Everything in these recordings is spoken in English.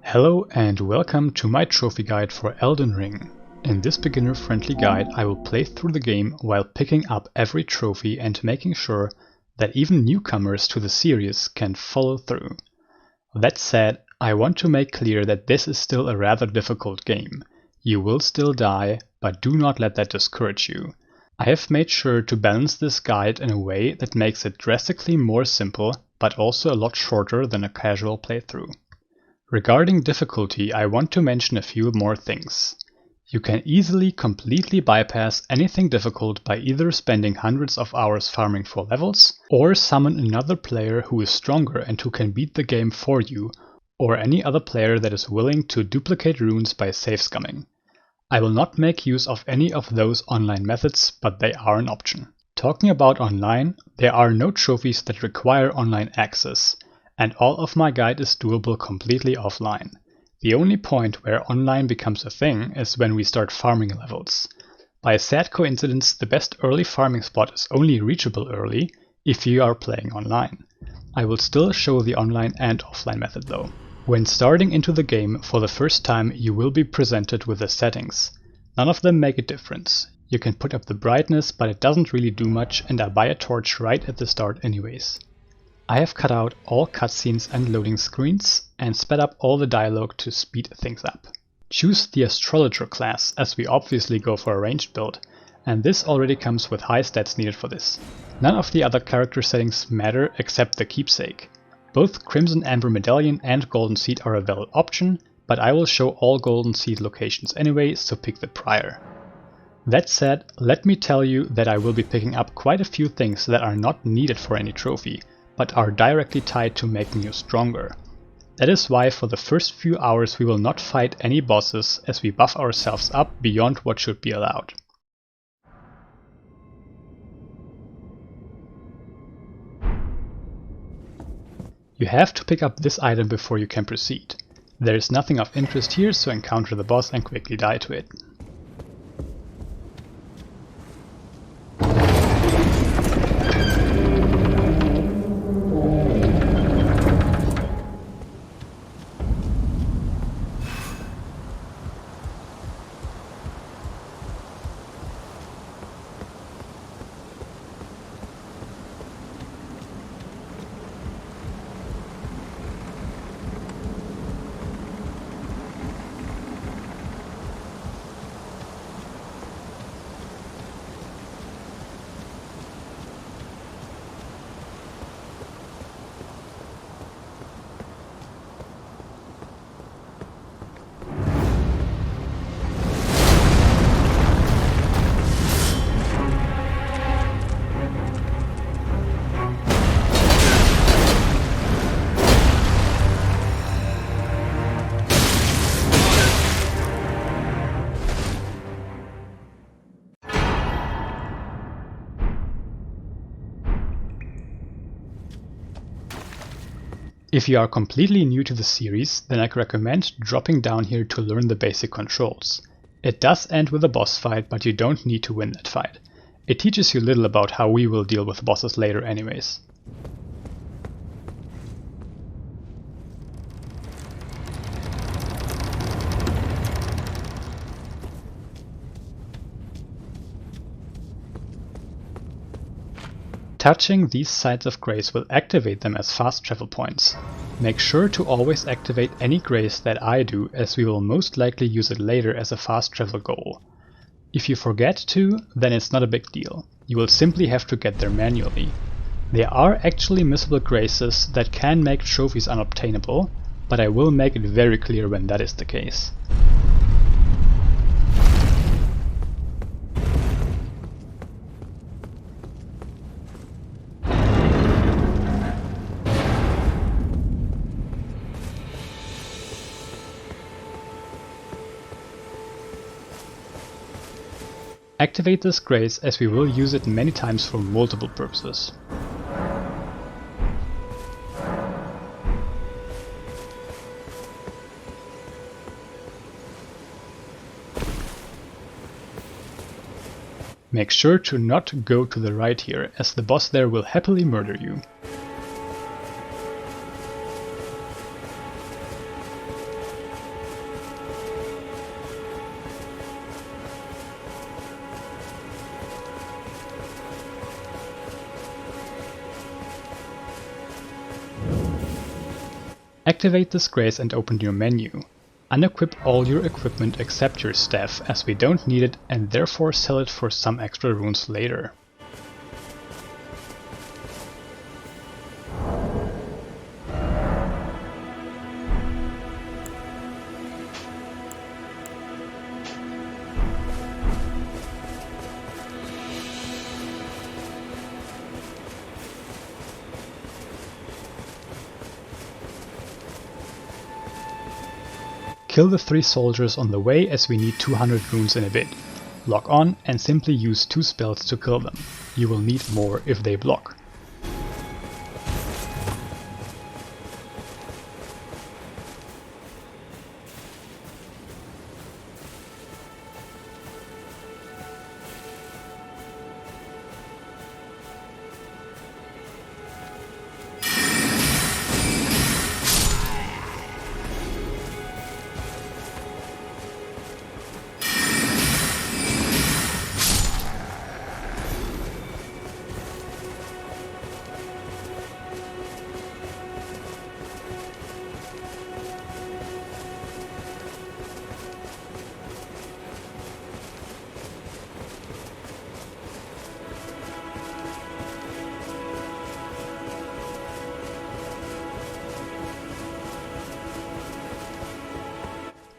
Hello and welcome to my trophy guide for Elden Ring. In this beginner-friendly guide I will play through the game while picking up every trophy and making sure that even newcomers to the series can follow through. That said, I want to make clear that this is still a rather difficult game. You will still die, but do not let that discourage you. I have made sure to balance this guide in a way that makes it drastically more simple, but also a lot shorter than a casual playthrough. Regarding difficulty, I want to mention a few more things. You can easily completely bypass anything difficult by either spending hundreds of hours farming for levels, or summon another player who is stronger and who can beat the game for you, or any other player that is willing to duplicate runes by save scumming. I will not make use of any of those online methods, but they are an option. Talking about online, there are no trophies that require online access, and all of my guide is doable completely offline. The only point where online becomes a thing is when we start farming levels. By a sad coincidence, the best early farming spot is only reachable early if you are playing online. I will still show the online and offline method though. When starting into the game for the first time, you will be presented with the settings. None of them make a difference. You can put up the brightness, but it doesn't really do much, and I buy a torch right at the start anyways. I have cut out all cutscenes and loading screens and sped up all the dialogue to speed things up. Choose the astrologer class, as we obviously go for a ranged build, and this already comes with high stats needed for this. None of the other character settings matter except the keepsake. Both Crimson Amber Medallion and Golden Seed are a valid option, but I will show all Golden Seed locations anyway, so pick the prior. That said, let me tell you that I will be picking up quite a few things that are not needed for any trophy, but are directly tied to making you stronger. That is why for the first few hours we will not fight any bosses, as we buff ourselves up beyond what should be allowed. You have to pick up this item before you can proceed. There is nothing of interest here, so encounter the boss and quickly die to it. If you are completely new to the series, then I recommend dropping down here to learn the basic controls. It does end with a boss fight, but you don't need to win that fight. It teaches you little about how we will deal with bosses later anyways. Touching these sites of grace will activate them as fast travel points. Make sure to always activate any grace that I do, as we will most likely use it later as a fast travel goal. If you forget to, then it's not a big deal. You will simply have to get there manually. There are actually missable graces that can make trophies unobtainable, but I will make it very clear when that is the case. Activate this grace, as we will use it many times for multiple purposes. Make sure to not go to the right here, as the boss there will happily murder you. Activate this grace and open your menu. Unequip all your equipment except your staff, as we don't need it and therefore sell it for some extra runes later. Kill the 3 soldiers on the way, as we need 200 runes in a bit. Lock on and simply use 2 spells to kill them. You will need more if they block.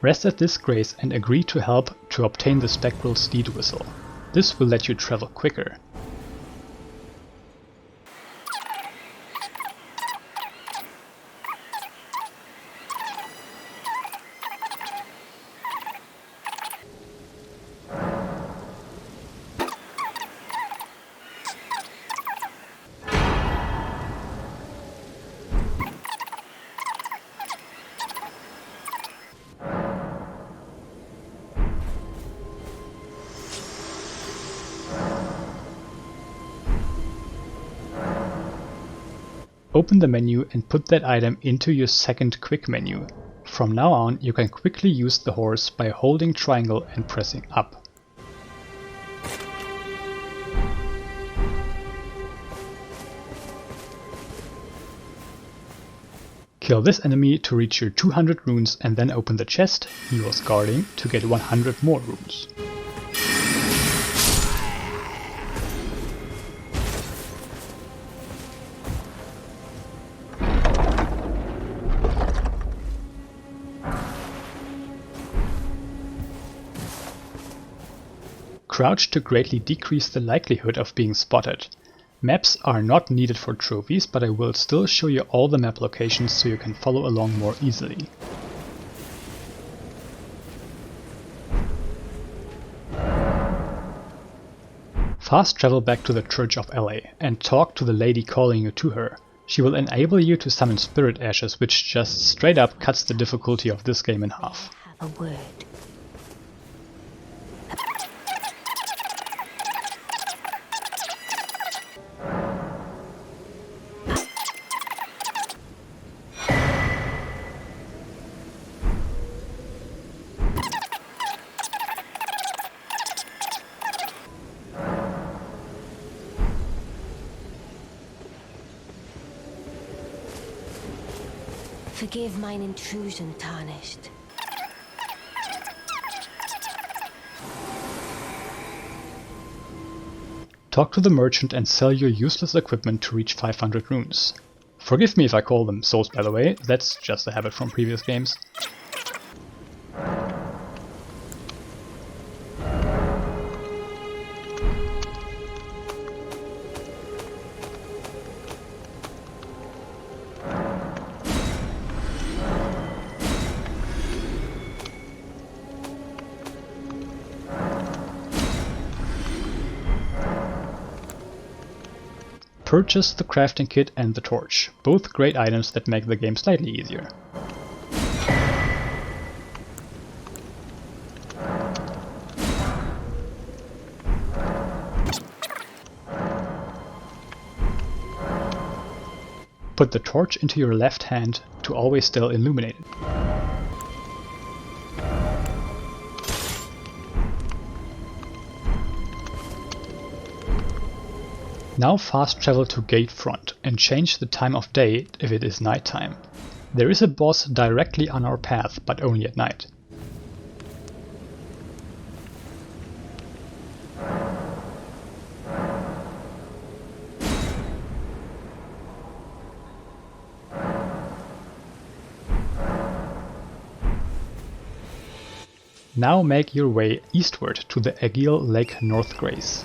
Rest at this grace and agree to help to obtain the spectral steed whistle. This will let you travel quicker. Open the menu and put that item into your second quick menu. From now on, you can quickly use the horse by holding triangle and pressing up. Kill this enemy to reach your 200 runes and then open the chest he was guarding to get 100 more runes. Crouch to greatly decrease the likelihood of being spotted. Maps are not needed for trophies, but I will still show you all the map locations so you can follow along more easily. Fast travel back to the Church of LA and talk to the lady calling you to her. She will enable you to summon spirit ashes, which just straight up cuts the difficulty of this game in half. A word. Forgive mine intrusion, Tarnished. Talk to the merchant and sell your useless equipment to reach 500 runes. Forgive me if I call them souls, by the way, that's just a habit from previous games. Purchase the crafting kit and the torch, both great items that make the game slightly easier. Put the torch into your left hand to always stay illuminated. Now fast travel to Gate Front and change the time of day if it is nighttime. There is a boss directly on our path, but only at night. Now make your way eastward to the Aegil Lake North Grace.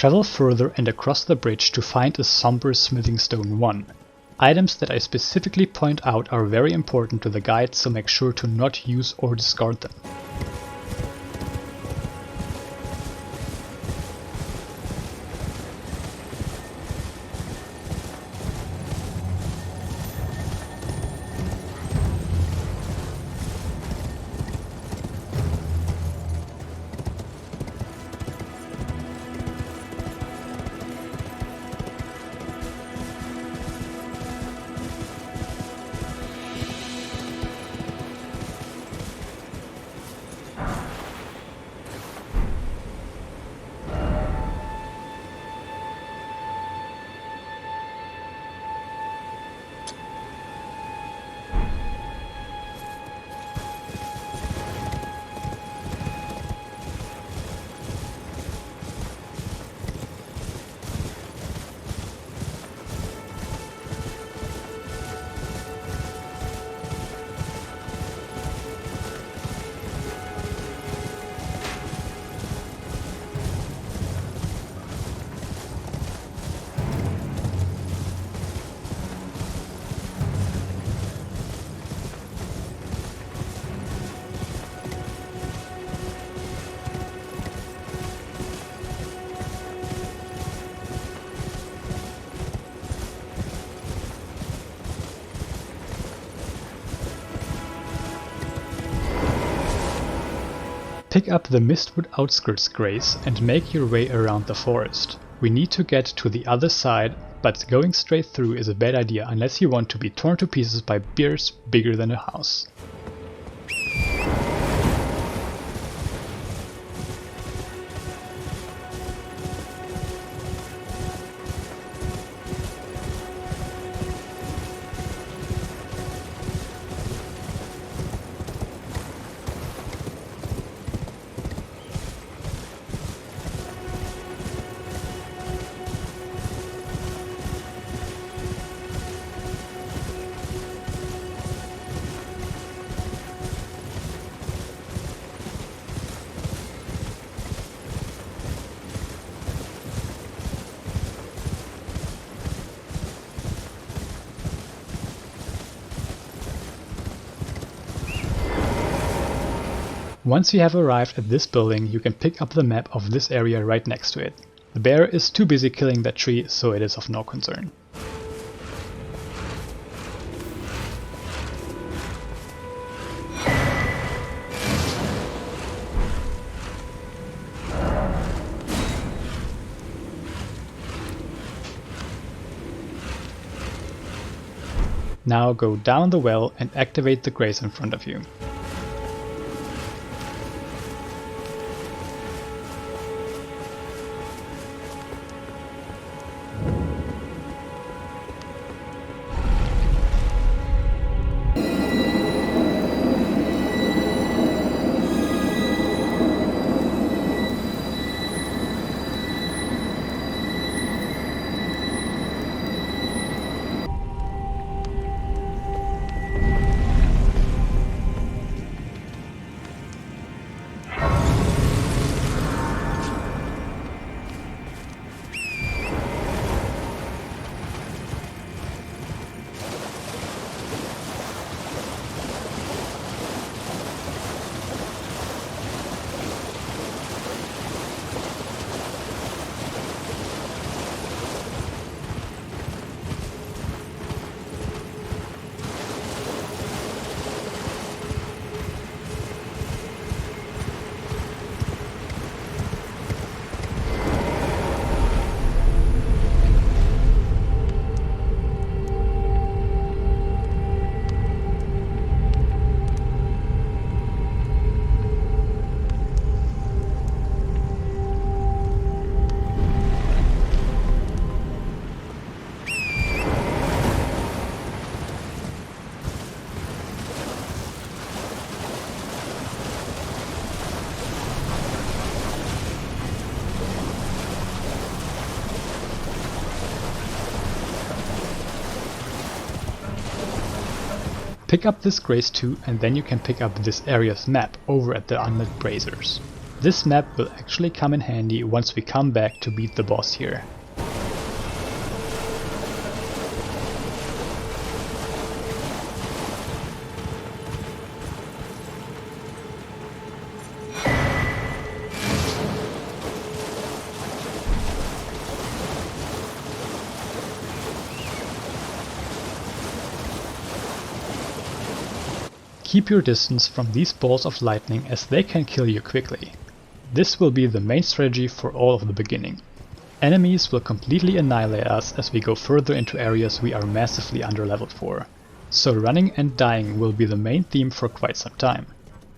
Travel further and across the bridge to find a somber smithing stone 1. Items that I specifically point out are very important to the guide, so make sure to not use or discard them. Pick up the Mistwood Outskirts Grace and make your way around the forest. We need to get to the other side, but going straight through is a bad idea unless you want to be torn to pieces by bears bigger than a house. Once you have arrived at this building, you can pick up the map of this area right next to it. The bear is too busy killing that tree, so it is of no concern. Now go down the well and activate the grace in front of you. Pick up this grace too, and then you can pick up this area's map over at the unlit braziers. This map will actually come in handy once we come back to beat the boss here. Keep your distance from these balls of lightning as they can kill you quickly. This will be the main strategy for all of the beginning. Enemies will completely annihilate us as we go further into areas we are massively underleveled for. So running and dying will be the main theme for quite some time.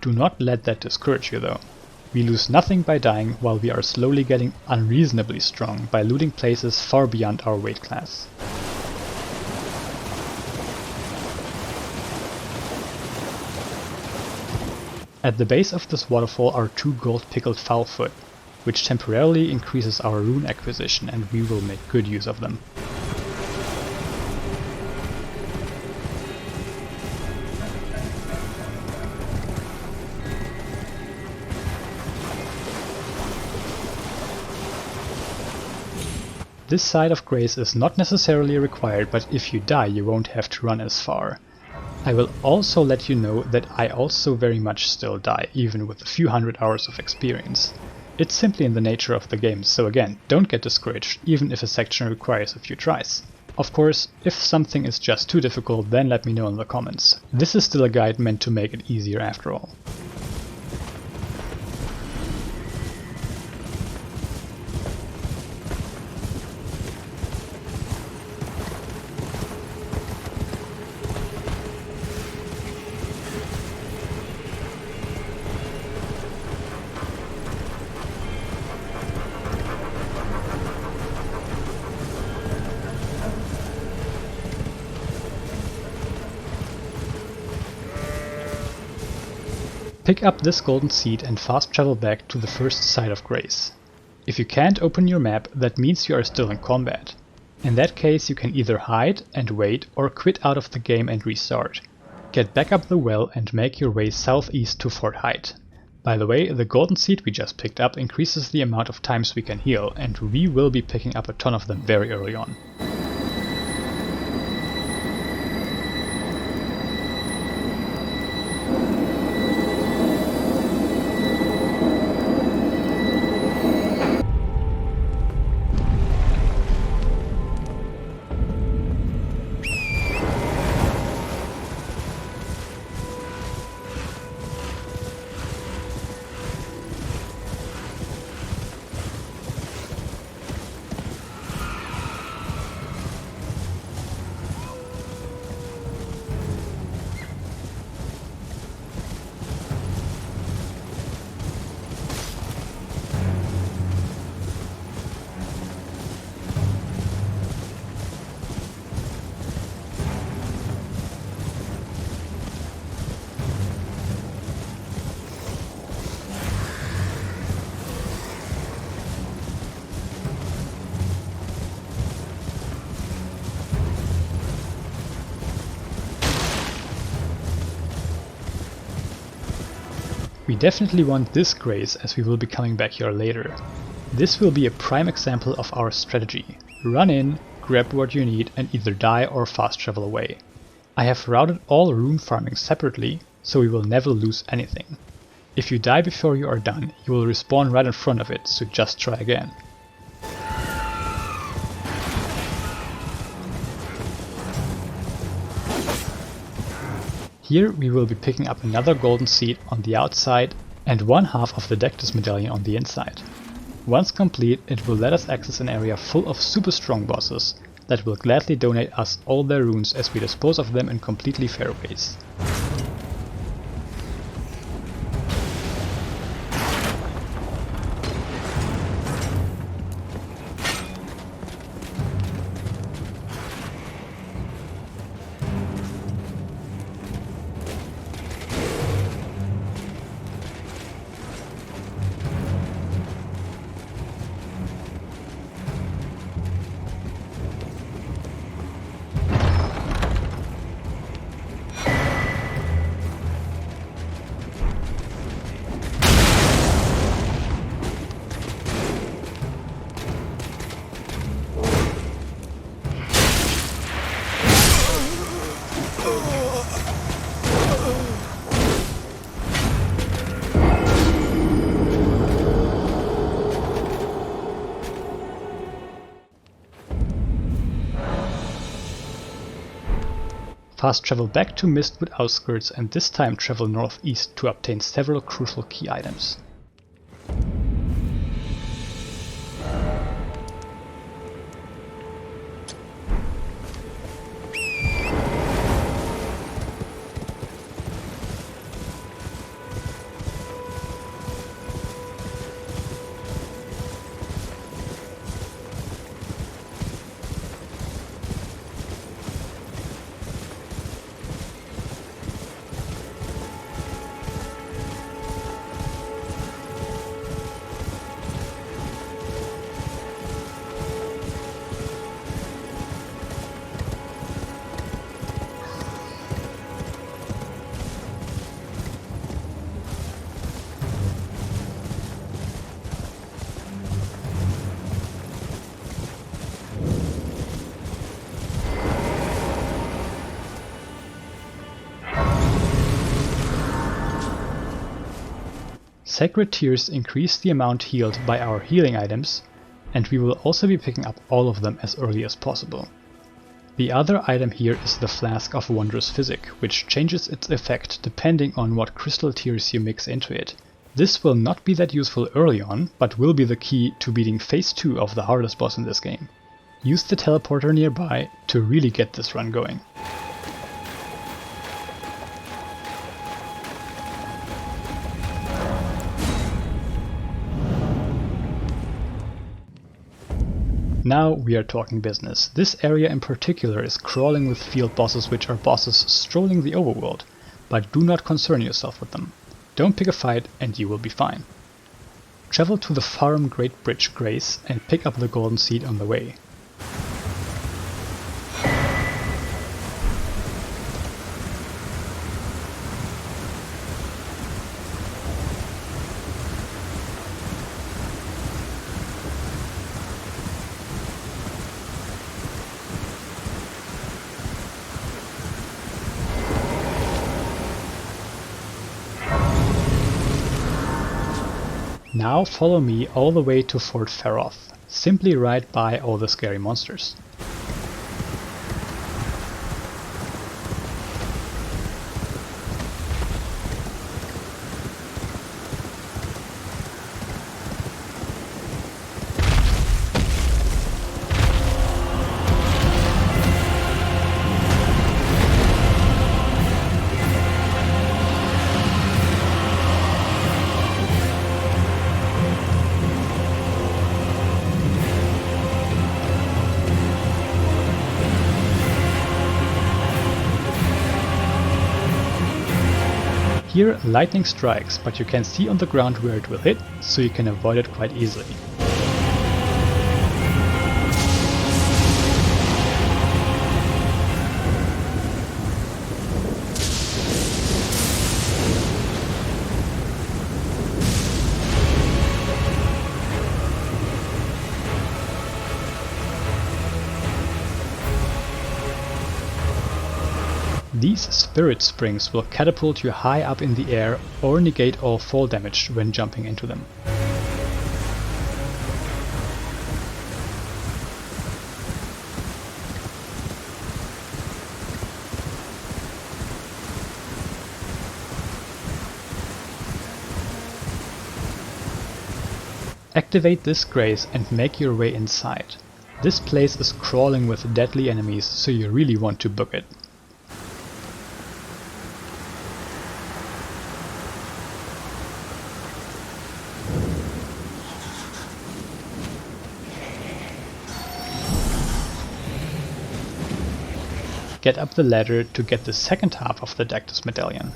Do not let that discourage you though. We lose nothing by dying while we are slowly getting unreasonably strong by looting places far beyond our weight class. At the base of this waterfall are 2 gold pickled foulfoot, which temporarily increases our rune acquisition, and we will make good use of them. This side of grace is not necessarily required, but if you die you won't have to run as far. I will also let you know that I also very much still die, even with a few hundred hours of experience. It's simply in the nature of the game, so again, don't get discouraged, even if a section requires a few tries. Of course, if something is just too difficult, then let me know in the comments. This is still a guide meant to make it easier after all. Pick up this golden seed and fast travel back to the first site of grace. If you can't open your map, that means you are still in combat. In that case you can either hide and wait or quit out of the game and restart. Get back up the well and make your way southeast to Fort Height. By the way, the golden seed we just picked up increases the amount of times we can heal, and we will be picking up a ton of them very early on. We definitely want this grace as we will be coming back here later. This will be a prime example of our strategy. Run in, grab what you need and either die or fast travel away. I have routed all rune farming separately, so we will never lose anything. If you die before you are done, you will respawn right in front of it, so just try again. Here we will be picking up another golden seed on the outside and one half of the Dectus medallion on the inside. Once complete, it will let us access an area full of super strong bosses that will gladly donate us all their runes as we dispose of them in completely fair ways. Fast travel back to Mistwood outskirts and this time travel northeast to obtain several crucial key items. Sacred Tears increase the amount healed by our healing items, and we will also be picking up all of them as early as possible. The other item here is the Flask of Wondrous Physic, which changes its effect depending on what crystal tears you mix into it. This will not be that useful early on, but will be the key to beating phase 2 of the hardest boss in this game. Use the teleporter nearby to really get this run going. Now we are talking business. This area in particular is crawling with field bosses, which are bosses strolling the overworld, but do not concern yourself with them. Don't pick a fight and you will be fine. Travel to the Farum Great Bridge Grace and pick up the golden seed on the way. Now follow me all the way to Fort Feroth. Simply ride by all the scary monsters. Here lightning strikes, but you can see on the ground where it will hit, so you can avoid it quite easily. These spirit springs will catapult you high up in the air or negate all fall damage when jumping into them. Activate this grace and make your way inside. This place is crawling with deadly enemies, so you really want to book it. Get up the ladder to get the second half of the Dactus medallion.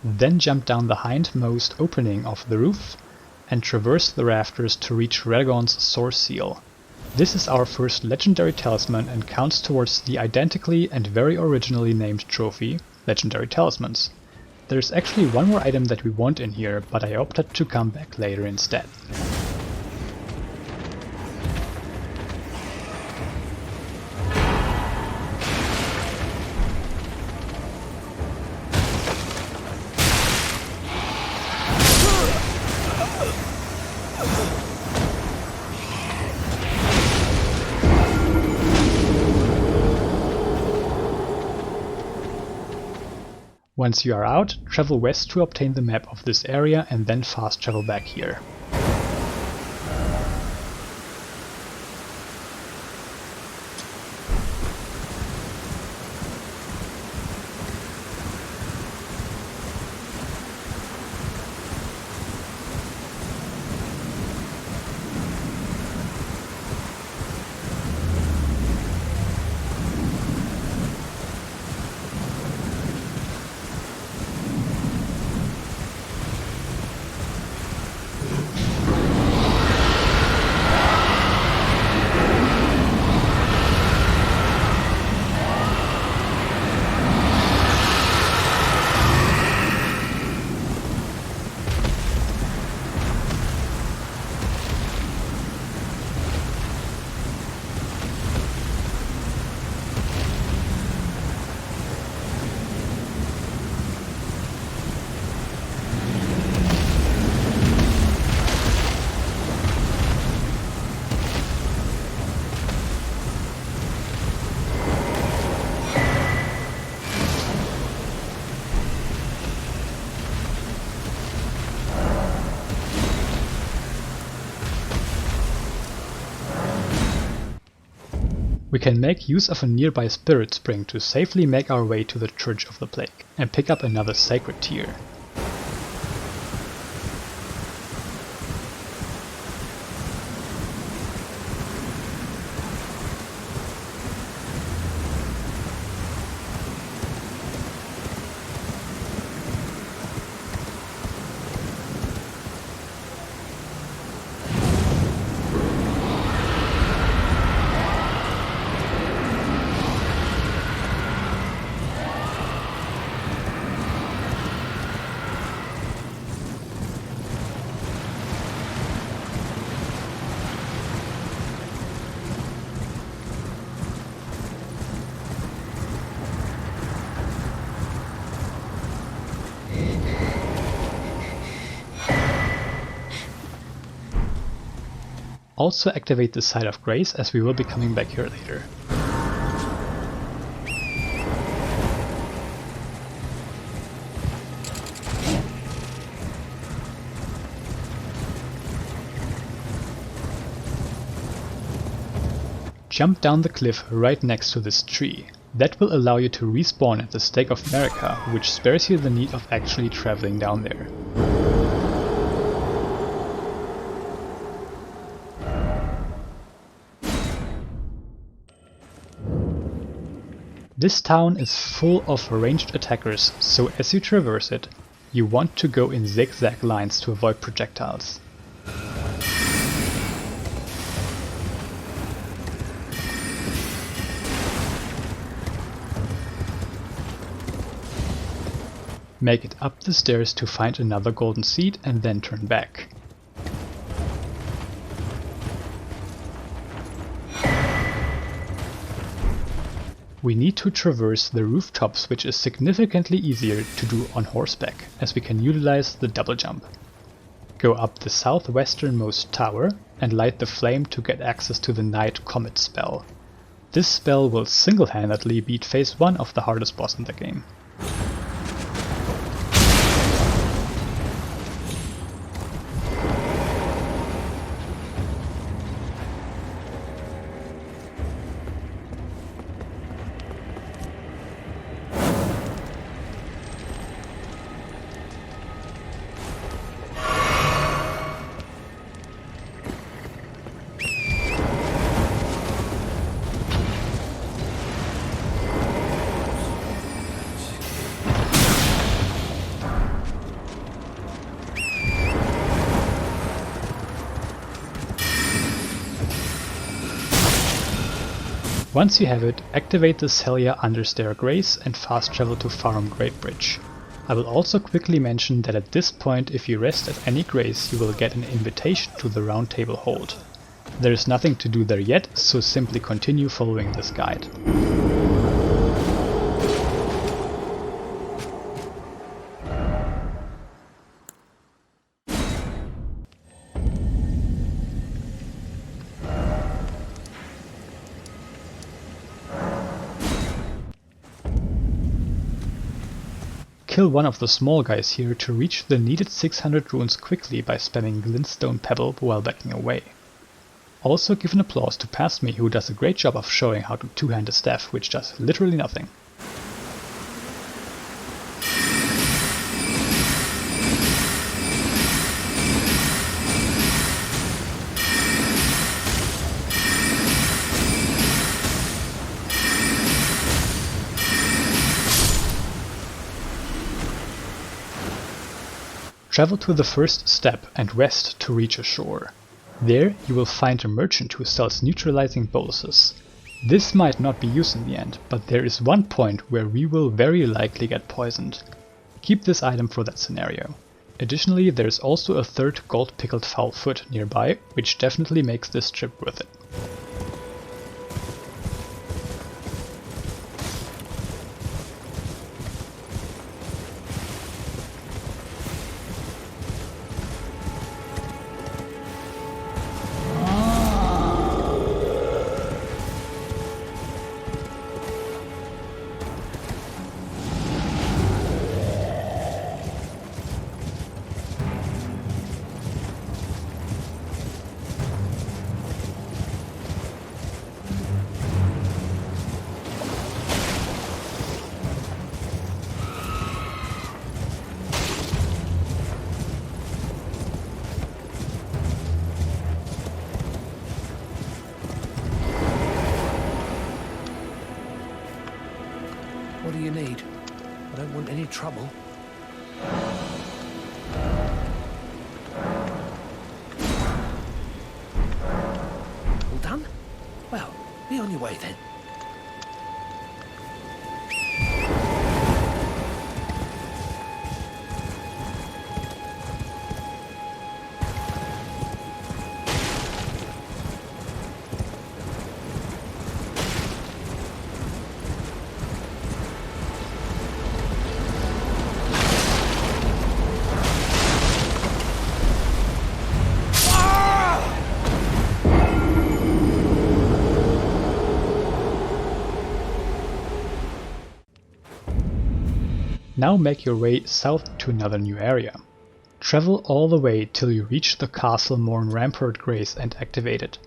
Then jump down the hindmost opening of the roof and traverse the rafters to reach Radagon's Source Seal. This is our first legendary talisman and counts towards the identically and very originally named trophy, Legendary Talismans. There's actually one more item that we want in here, but I opted to come back later instead. Once you are out, travel west to obtain the map of this area and then fast travel back here. We can make use of a nearby spirit spring to safely make our way to the Church of the Plague and pick up another sacred tier. Also activate the Site of Grace, as we will be coming back here later. Jump down the cliff right next to this tree. That will allow you to respawn at the Stake of Marika, which spares you the need of actually traveling down there. This town is full of ranged attackers, so as you traverse it, you want to go in zigzag lines to avoid projectiles. Make it up the stairs to find another golden seed and then turn back. We need to traverse the rooftops, which is significantly easier to do on horseback, as we can utilize the double jump. Go up the southwesternmost tower and light the flame to get access to the Night Comet spell. This spell will single-handedly beat phase 1 of the hardest boss in the game. Once you have it, activate the Celia Understair Grace and fast travel to Farum Great Bridge. I will also quickly mention that at this point, if you rest at any grace, you will get an invitation to the Round Table Hold. There is nothing to do there yet, so simply continue following this guide. kill one of the small guys here to reach the needed 600 runes quickly by spamming glintstone pebble while backing away. Also give an applause to Past Me, who does a great job of showing how to two-hand a staff, which does literally nothing. Travel to the first step and west to reach a shore. There you will find a merchant who sells neutralizing boluses. This might not be used in the end, but there is one point where we will very likely get poisoned. Keep this item for that scenario. Additionally, there is also a third gold pickled foul foot nearby, which definitely makes this trip worth it. What do you need? I don't want any trouble. All done? Well, be on your way then. Now make your way south to another new area. Travel all the way till you reach the castle Morn Rampart Grace and activate it.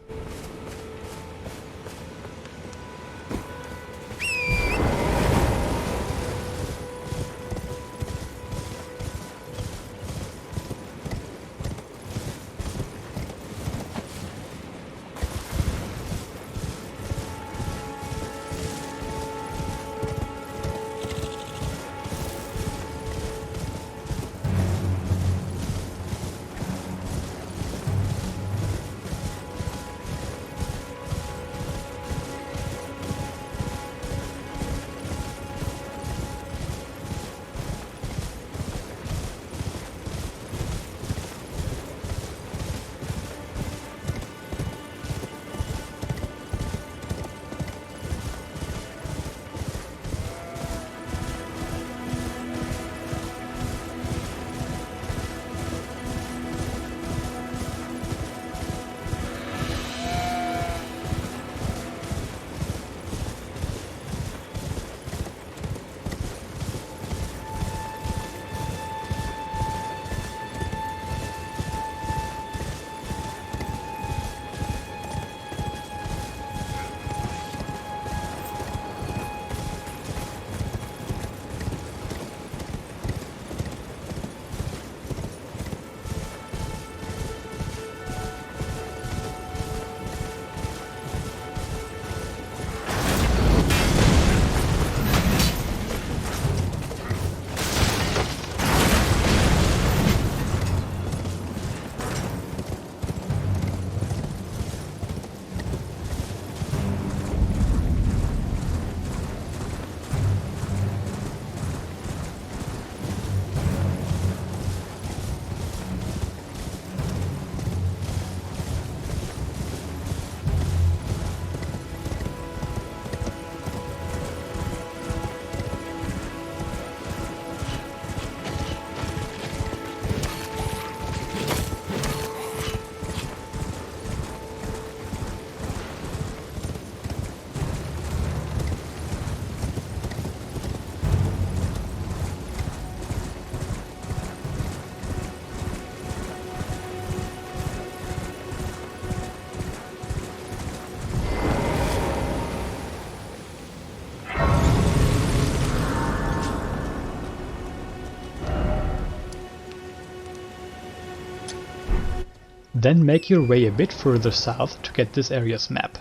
Then make your way a bit further south to get this area's map.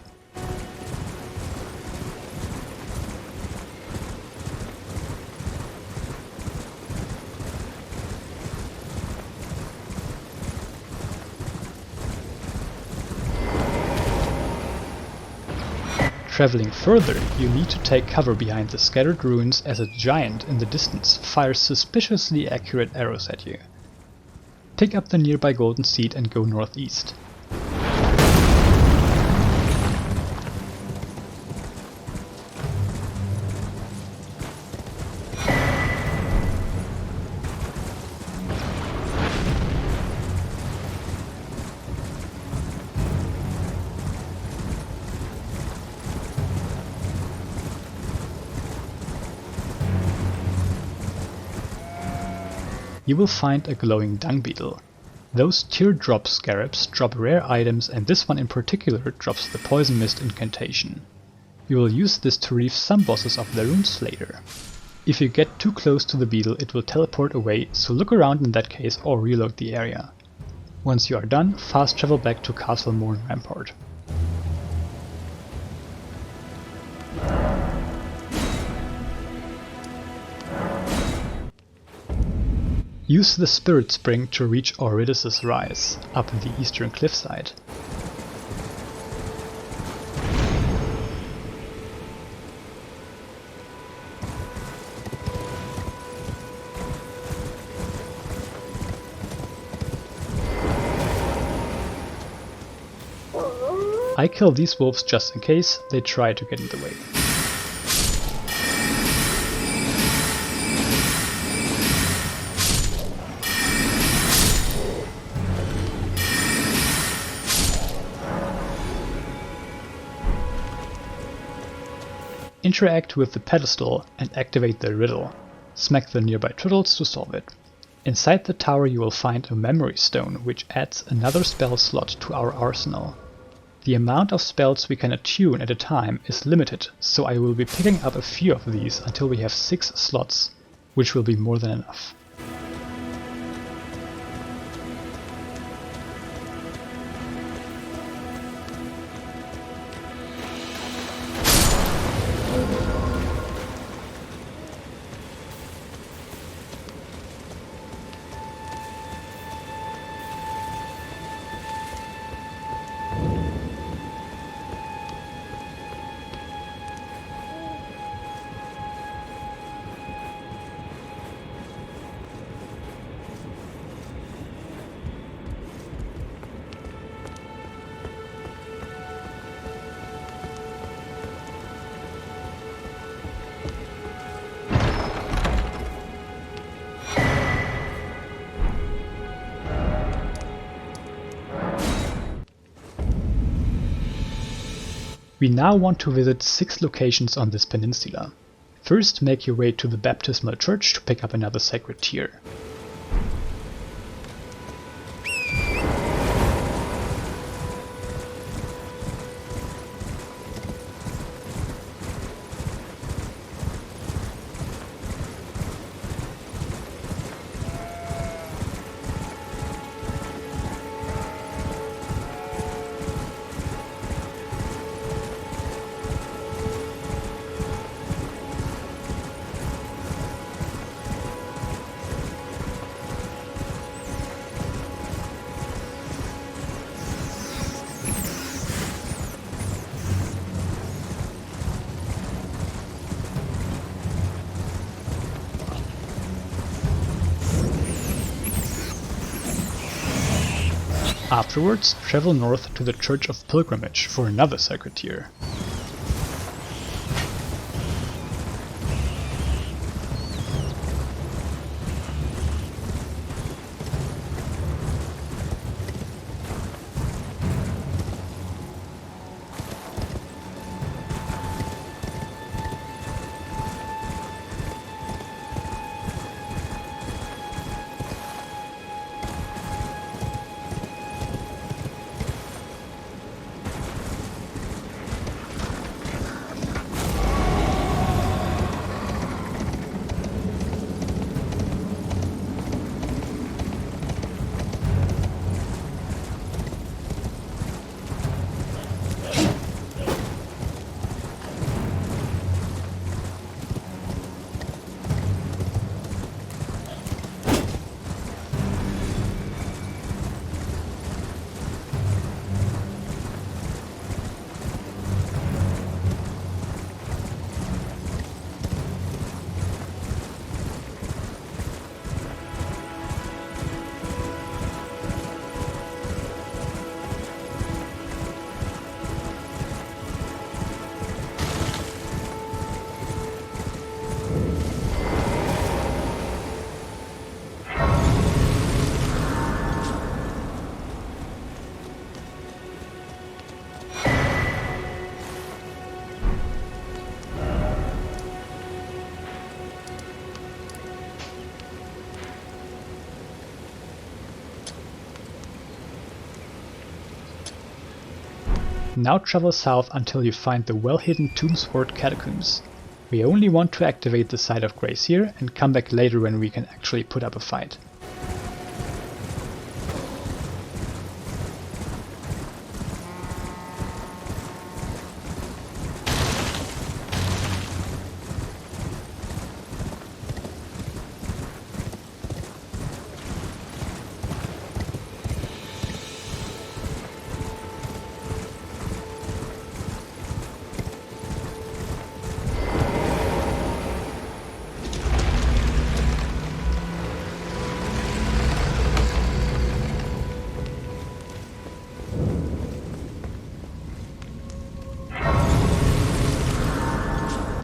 Traveling further, you need to take cover behind the scattered ruins as a giant in the distance fires suspiciously accurate arrows at you. Pick up the nearby golden seed and go northeast. You will find a glowing dung beetle. Those teardrop scarabs drop rare items, and this one in particular drops the poison mist incantation. You will use this to reef some bosses of the runes later. If you get too close to the beetle, it will teleport away, so look around in that case or reload the area. Once you are done, fast travel back to Castle Morn Rampart. Use the Spirit Spring to reach Auridus' Rise, up the eastern cliffside. I kill these wolves just in case they try to get in the way. Interact with the pedestal and activate the riddle. Smack the nearby turtles to solve it. Inside the tower you will find a memory stone which adds another spell slot to our arsenal. The amount of spells we can attune at a time is limited, so I will be picking up a few of these until we have 6 slots, which will be more than enough. We now want to visit 6 locations on this peninsula. First, make your way to the baptismal church to pick up another sacred tear. Afterwards, travel north to the Church of Pilgrimage for another sacred tear. Now travel south until you find the well-hidden Tombsword Catacombs. We only want to activate the Site of Grace here and come back later when we can actually put up a fight.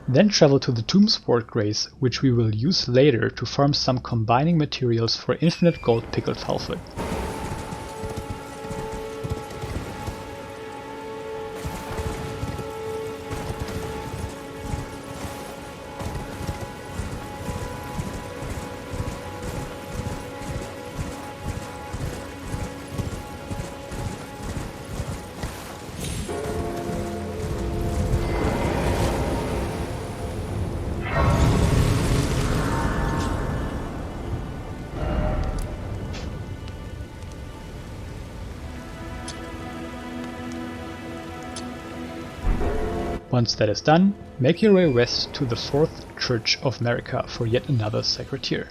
Then travel to the Tombsword Grace, which we will use later to farm some combining materials for infinite gold pickled foulfoot. Once that is done, make your way west to the 4th Church of America for yet another sacred tier.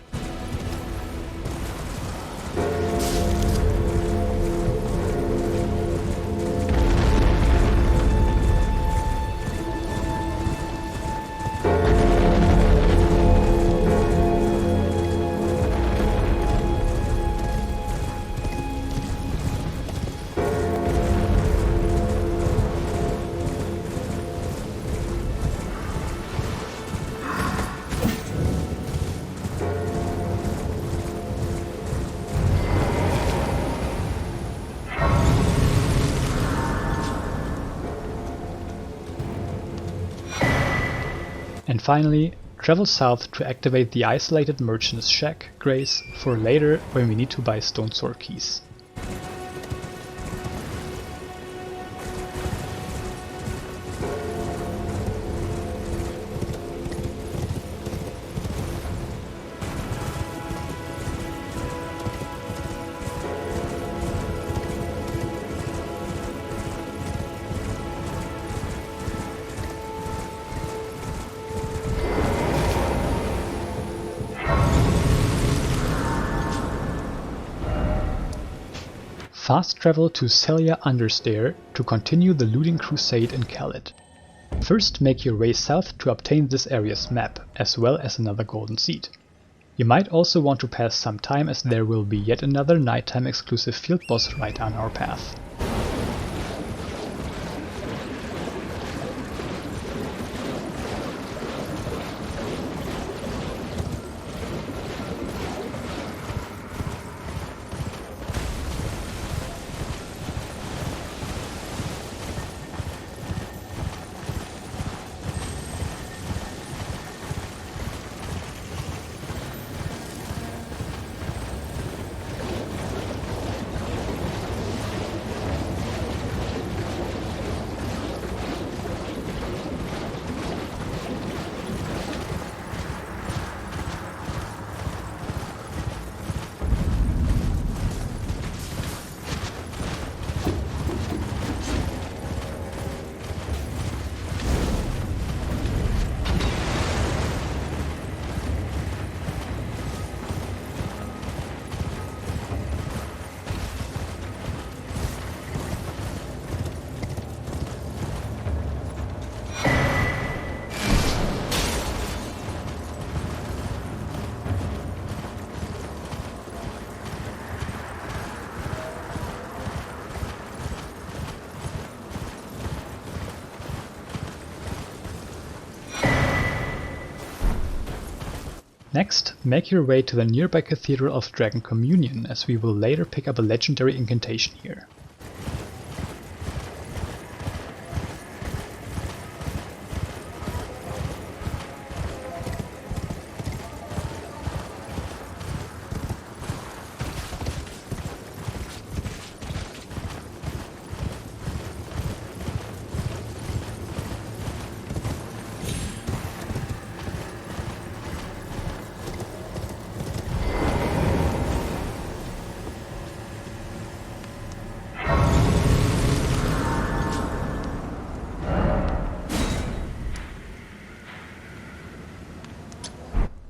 And finally, travel south to activate the isolated Merchant's Shack Grace for later when we need to buy stone sword keys. Fast travel to Selya Understair to continue the looting crusade in Khalid. First make your way south to obtain this area's map, as well as another golden seed. You might also want to pass some time as there will be yet another nighttime exclusive field boss right on our path. Next, make your way to the nearby Cathedral of Dragon Communion, as we will later pick up a legendary incantation here.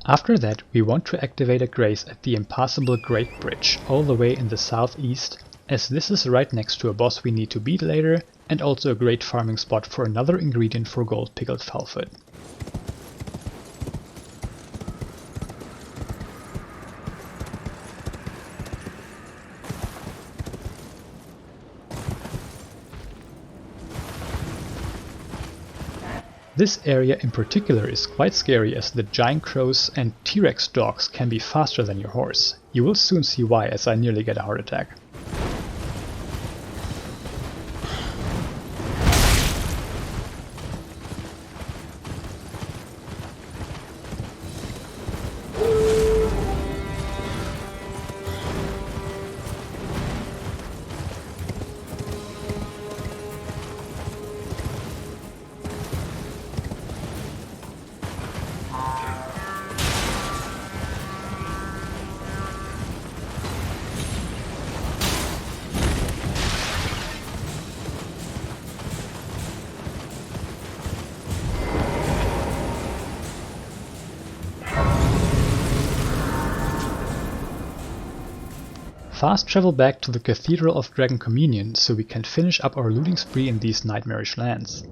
After that, we want to activate a grace at the impassable Great Bridge, all the way in the southeast, as this is right next to a boss we need to beat later, and also a great farming spot for another ingredient for gold pickled foulfoot. This area in particular is quite scary, as the giant crows and T-Rex dogs can be faster than your horse. You will soon see why, as I nearly get a heart attack. Fast travel back to the Cathedral of Dragon Communion so we can finish up our looting spree in these nightmarish lands.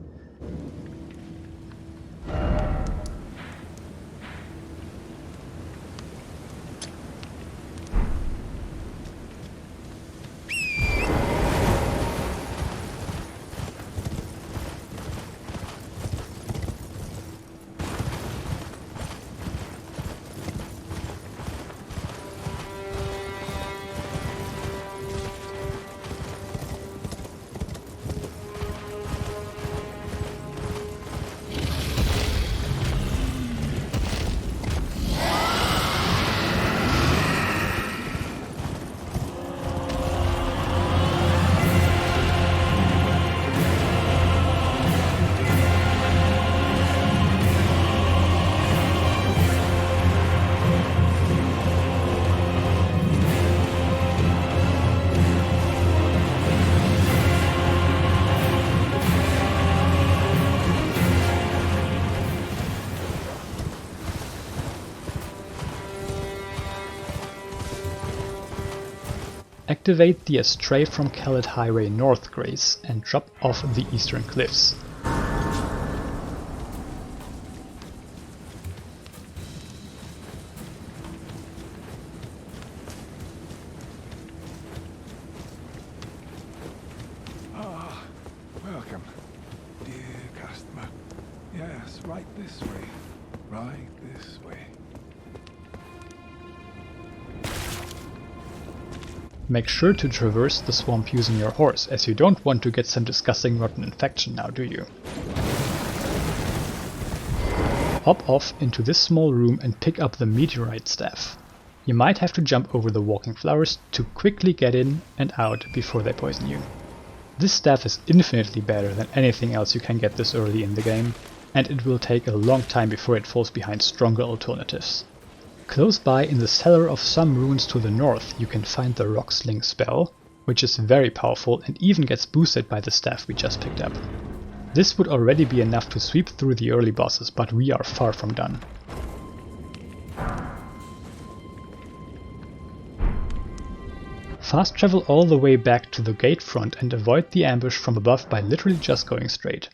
Activate the Astray from Kellet Highway North grace and drop off the eastern cliffs. Welcome, dear customer. Yes, right this way. Right this way. Make sure to traverse the swamp using your horse, as you don't want to get some disgusting rotten infection now, do you? Hop off into this small room and pick up the meteorite staff. You might have to jump over the walking flowers to quickly get in and out before they poison you. This staff is infinitely better than anything else you can get this early in the game, and it will take a long time before it falls behind stronger alternatives. Close by, in the cellar of some ruins to the north, you can find the Rock Sling spell, which is very powerful and even gets boosted by the staff we just picked up. This would already be enough to sweep through the early bosses, but we are far from done. Fast travel all the way back to the gate front and avoid the ambush from above by literally just going straight.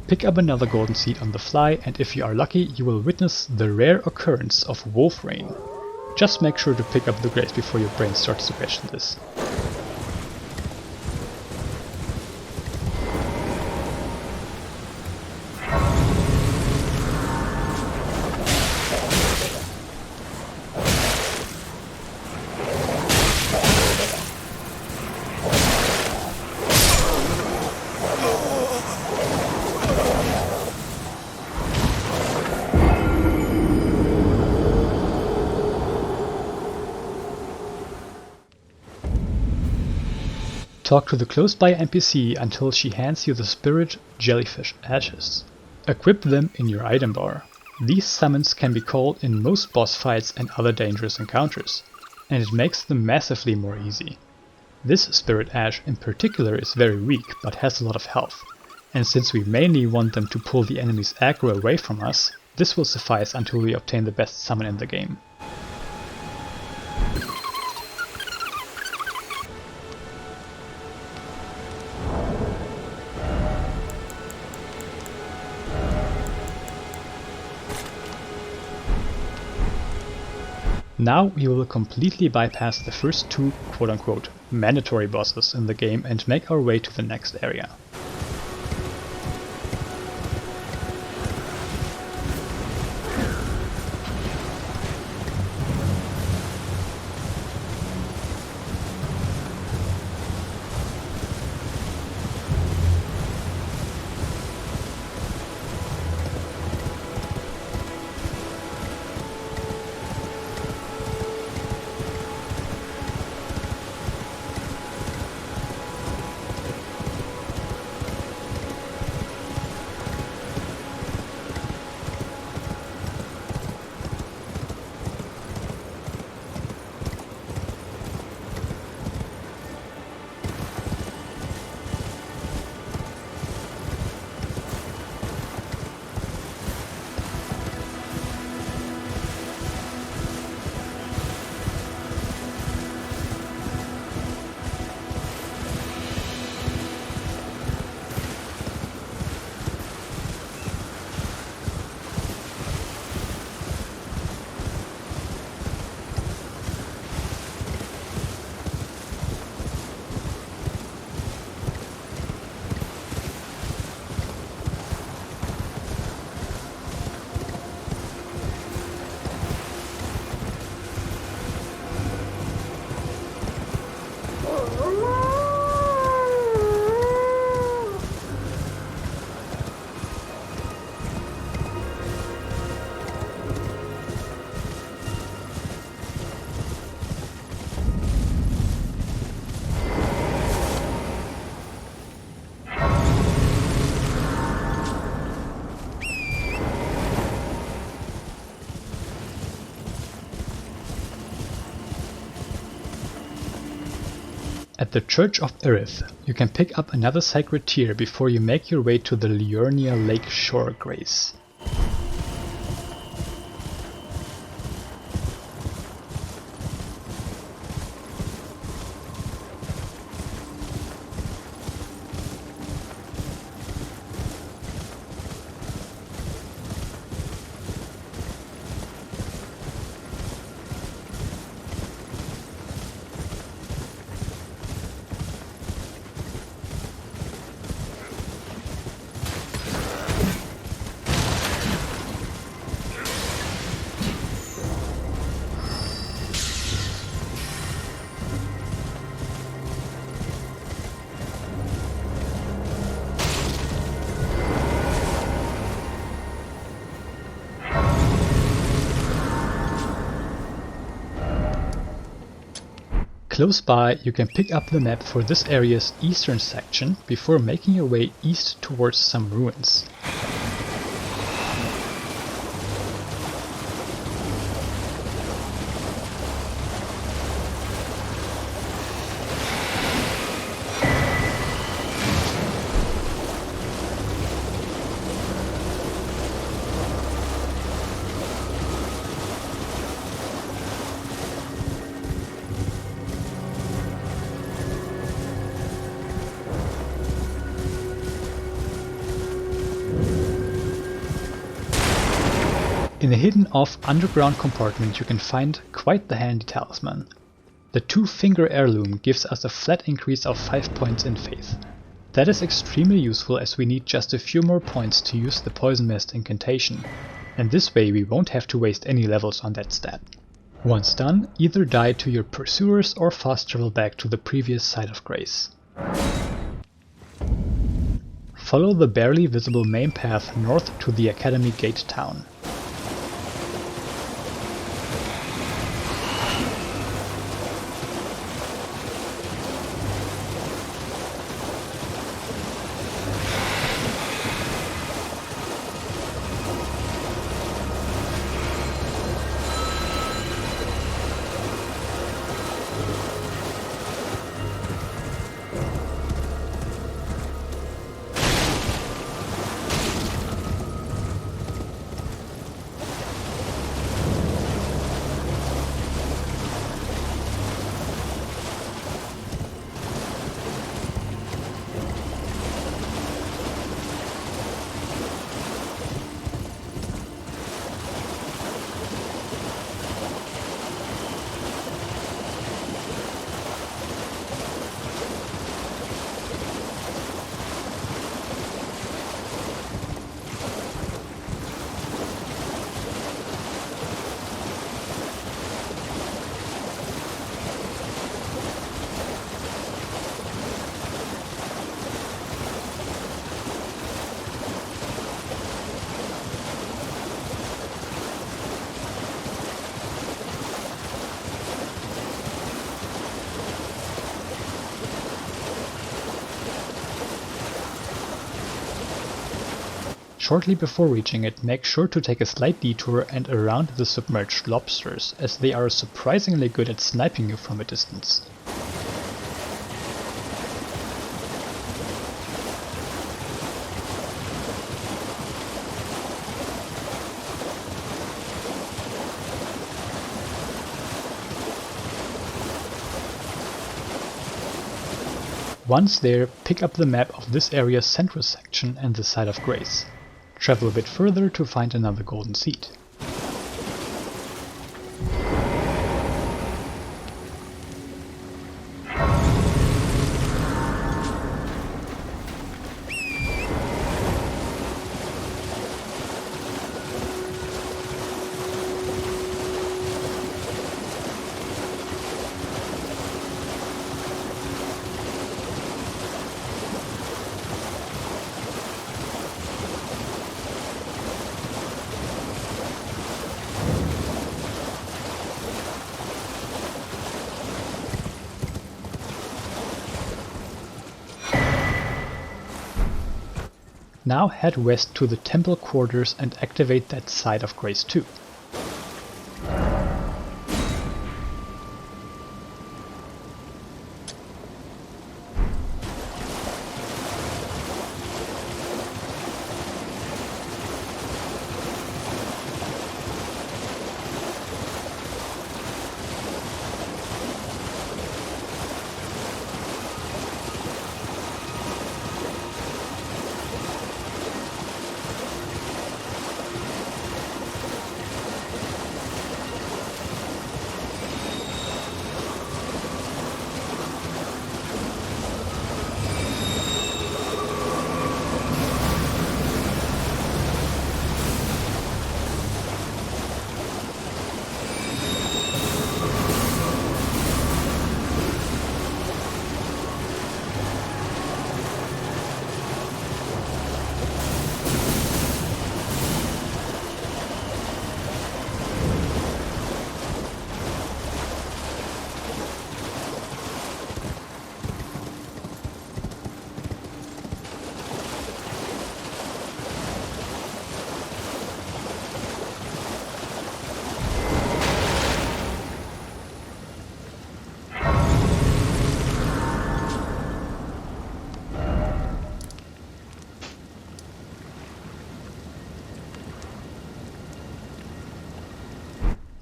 Pick up another golden seed on the fly, and if you are lucky, you will witness the rare occurrence of wolf rain. Just make sure to pick up the grace before your brain starts to question this. Talk to the close-by NPC until she hands you the spirit jellyfish ashes. Equip them in your item bar. These summons can be called in most boss fights and other dangerous encounters, and it makes them massively more easy. This spirit ash in particular is very weak but has a lot of health, and since we mainly want them to pull the enemy's aggro away from us, this will suffice until we obtain the best summon in the game. Now we will completely bypass the first two quote-unquote mandatory bosses in the game and make our way to the next area. At the Church of Irith, you can pick up another sacred tear before you make your way to the Liurnia Lake Shore Grace. Close by, you can pick up the map for this area's eastern section before making your way east towards some ruins. In a hidden-off underground compartment you can find quite the handy talisman. The 2-finger heirloom gives us a flat increase of 5 points in faith. That is extremely useful as we need just a few more points to use the Poison Mist incantation, and this way we won't have to waste any levels on that stat. Once done, either die to your pursuers or fast travel back to the previous site of grace. Follow the barely visible main path north to the Academy Gate town. Shortly before reaching it, make sure to take a slight detour and around the submerged lobsters, as they are surprisingly good at sniping you from a distance. Once there, pick up the map of this area's central section and the Site of Grace. Travel a bit further to find another golden seed. Now head west to the temple quarters and activate that Site of Grace too.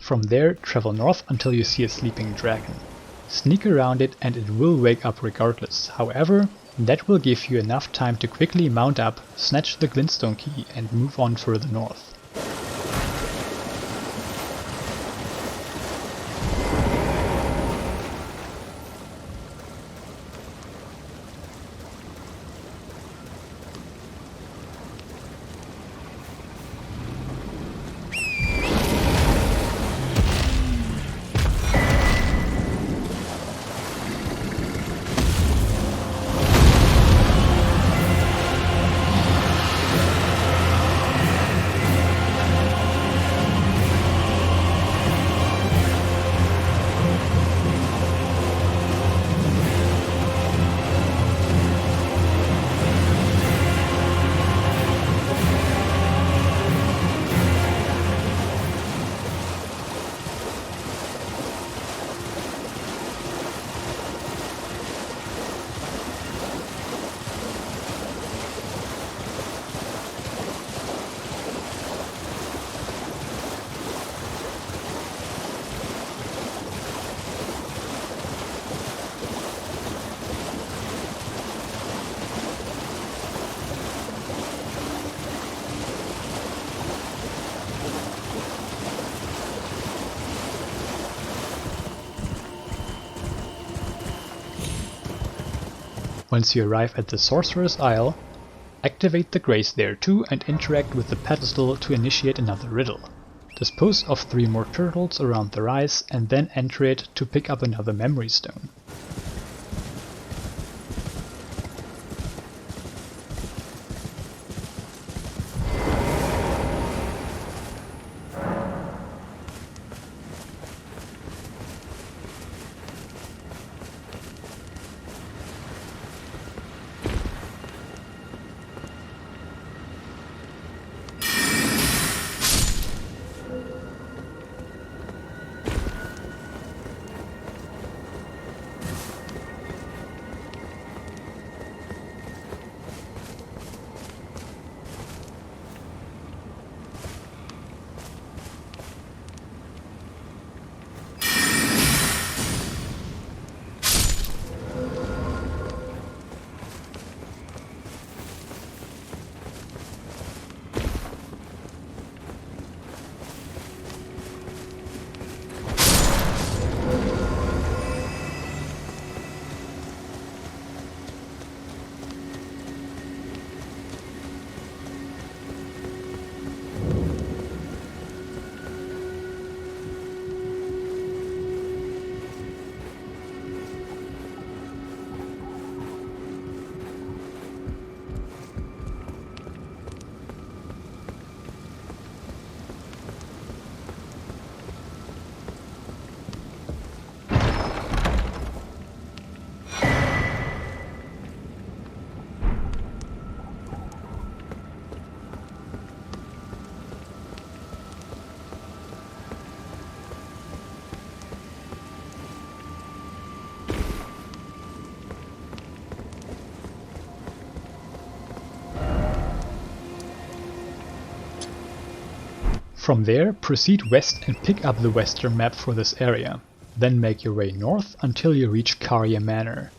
From there, travel north until you see a sleeping dragon. Sneak around it and it will wake up regardless. However, that will give you enough time to quickly mount up, snatch the glintstone key and move on further north. Once you arrive at the Sorcerer's Isle, activate the Grace there too and interact with the pedestal to initiate another riddle. Dispose of 3 more turtles around the rise and then enter it to pick up another memory stone. From there, proceed west and pick up the western map for this area. Then make your way north until you reach Karya Manor.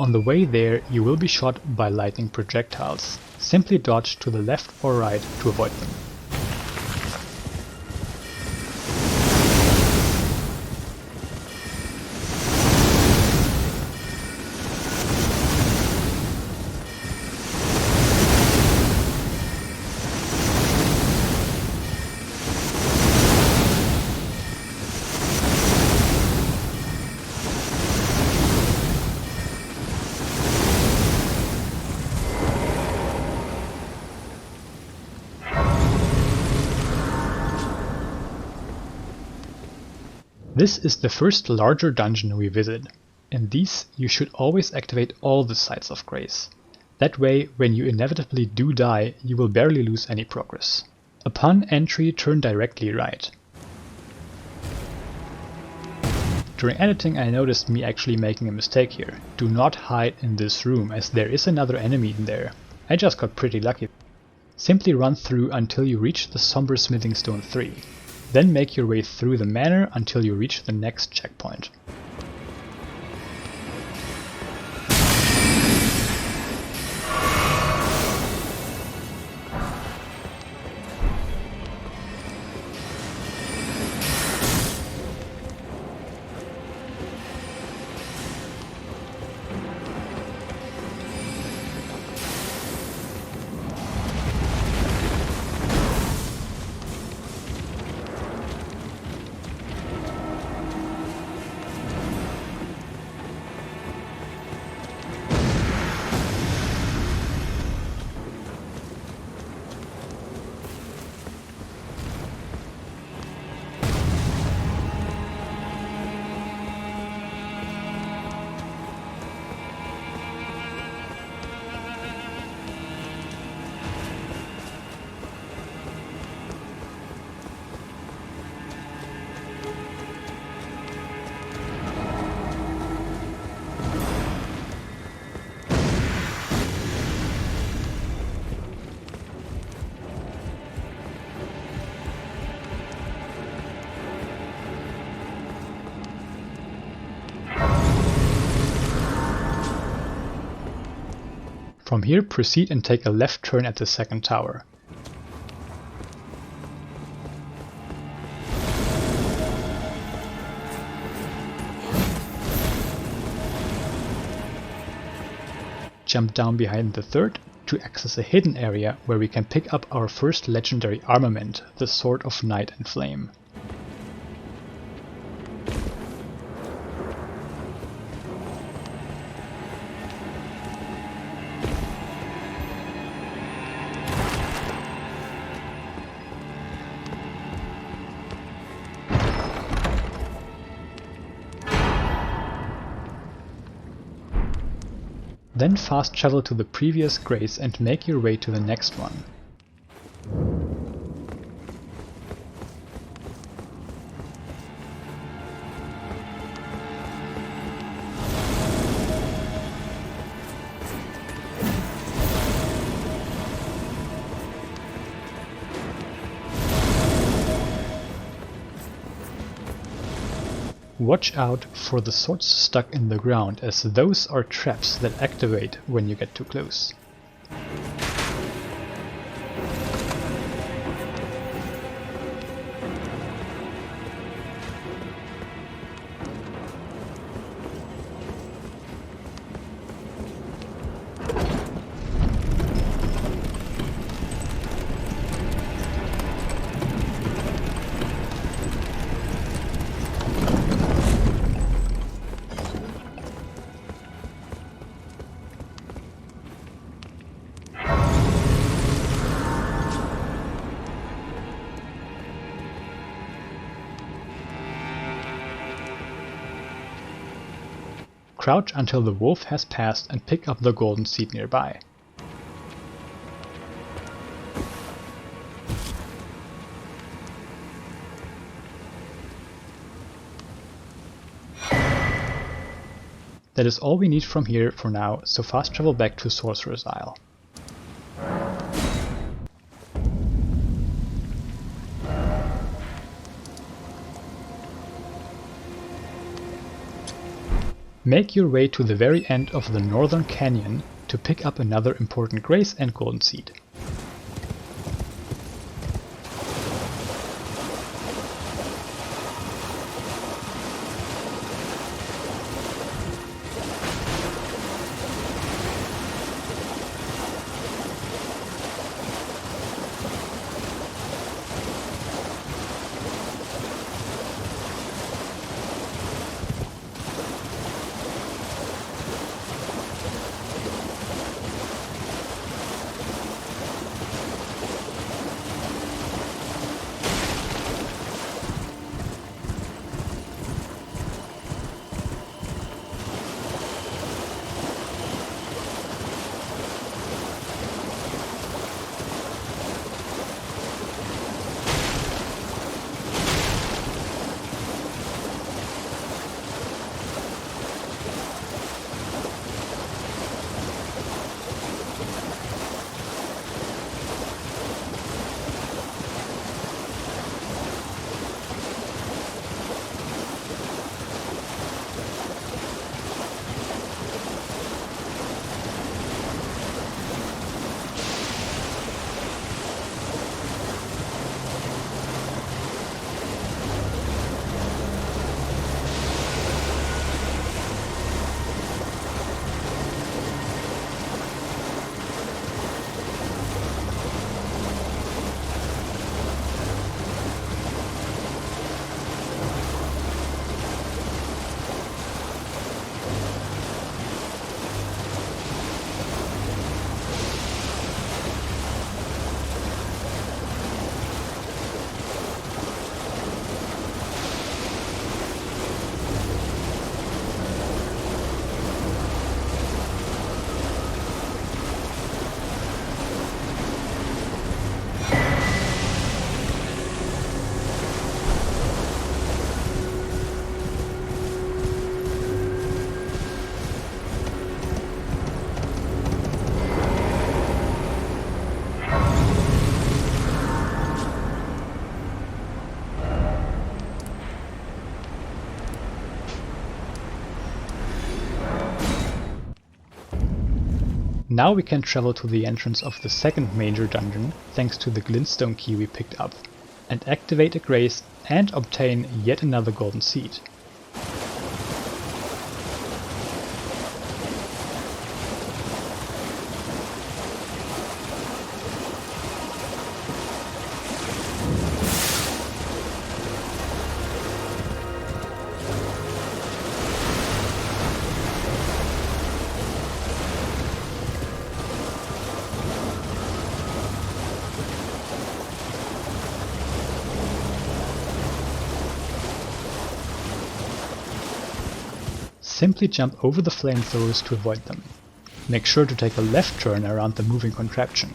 On the way there, you will be shot by lightning projectiles. Simply dodge to the left or right to avoid them. This is the first larger dungeon we visit. In these you should always activate all the Sites of Grace. That way, when you inevitably do die, you will barely lose any progress. Upon entry, turn directly right. During editing I noticed me actually making a mistake here. Do not hide in this room, as there is another enemy in there. I just got pretty lucky. Simply run through until you reach the Somber Smithing Stone 3. Then make your way through the manor until you reach the next checkpoint. From here, proceed and take a left turn at the second tower. Jump down behind the third to access a hidden area where we can pick up our first legendary armament, the Sword of Night and Flame. Then fast travel to the previous grace and make your way to the next one. Watch out for the swords stuck in the ground, as those are traps that activate when you get too close. Crouch until the wolf has passed and pick up the golden seed nearby. That is all we need from here for now, so fast travel back to Sorcerer's Isle. Make your way to the very end of the northern canyon to pick up another important grace and golden seed. Now we can travel to the entrance of the second major dungeon, thanks to the glintstone key we picked up, and activate a grace and obtain yet another golden seed. Simply jump over the flamethrowers to avoid them. Make sure to take a left turn around the moving contraption.